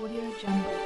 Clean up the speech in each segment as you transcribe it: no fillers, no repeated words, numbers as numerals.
Audio Jungle.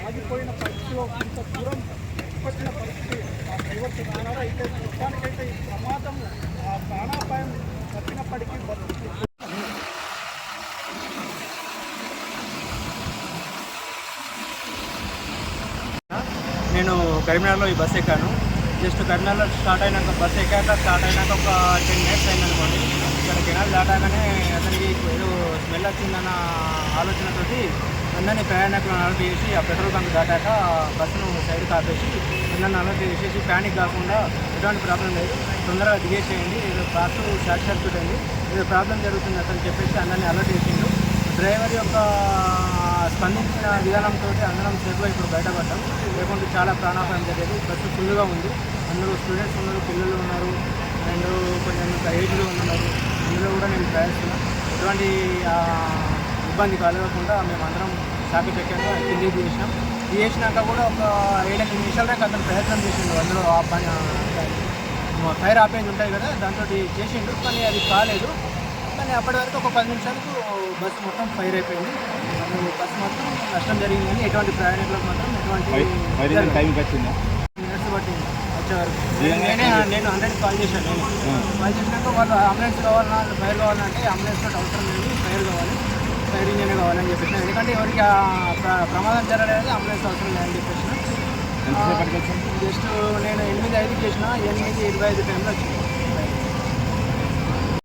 ఆగిపోయిన పరిస్థితిలో కొంత దూరం పట్టిన పరిస్థితి ఆ డ్రైవర్ చెప్తున్నారు. అయితే మొత్తానికైతే ఈ ప్రమాదం ఆ ప్రాణాపాయం తప్పినప్పటికీ నేను కరీంనగర్లో ఈ బస్ ఎక్కాను. జస్ట్ కరీంనగర్లో స్టార్ట్ అయినాక బస్ స్టార్ట్ అయినాక ఒక 10 minutes అయిందనుకోండి. ఇక్కడ కెనాల్ దాటాగానే అతనికి ఏదో స్మెల్ వచ్చిందన్న ఆలోచనతోటి అందరినీ ప్రయాణికులను అలర్ట్ చేసి ఆ పెట్రోల్ బంక్ దాటాక బస్సును సైడ్కి ఆపేసి అందరిని అలర్ట్ చేసేసి ప్యానిక్ కాకుండా ఎటువంటి ప్రాబ్లం లేదు, తొందరగా దిగేసేయండి, ఏదో బస్సు షార్ట్ సర్క్యూట్ అయింది, ఏదో ప్రాబ్లం జరుగుతుంది అతను చెప్పేసి అందరినీ అలర్ట్ చేసిండు. డ్రైవర్ యొక్క స్పందించిన విధానంతో అందరం సేఫ్గా ఇప్పుడు బయటపడ్డాం. లేకుంటే చాలా ప్రాణాపాయం జరిగేది. బస్సు ఫుల్గా ఉంది, అందరూ స్టూడెంట్స్ ఉన్నారు, పిల్లలు ఉన్నారు, అండ్ కొంచెం ఏజ్లు ఉన్నారు. అందులో కూడా నేను ప్రయాణిస్తున్నాను. ఎటువంటి ఇబ్బంది కలగకుండా మేమందరం చాకచక్యంగా కిందికి తీసినాం. తీసినాక కూడా ఒక 7-8 నిమిషాల దాకా అతను ప్రయత్నం చేసిండు. అందులో ఆ పని ఫైర్ ఆపేజ్ ఉంటాయి కదా, దాంతో చేసిండు, కానీ అది కాలేదు. కానీ అప్పటి వరకు ఒక 10 నిమిషాలకు బస్సు మొత్తం ఫైర్ అయిపోయింది. బస్సు మొత్తం నష్టం జరిగింది, కానీ ఎటువంటి ప్రయాణికులకు మాత్రం ఎటువంటి టైంకి వచ్చిందా మినిట్స్ పట్టింది వచ్చేవరకు. నేను 100కి కాల్ చేశాను. కాల్ చేసినాక వాళ్ళు అంబులెన్స్ కావాలన్నా ఫైర్ కావాలంటే అంబులెన్స్ తోటి అవసరం లేదు, ఫైర్ కావాలి, ఫైర్ ఇంజనే కావాలని చెప్పేసిన. ఎందుకంటే ఎవరికి ప్రమాదం జరగలేదు, అంబులెన్స్ అవసరం లేదని చెప్పేసిన. జస్ట్ నేను 8:05కి చేసిన, 8:25 టైంలో వచ్చింది.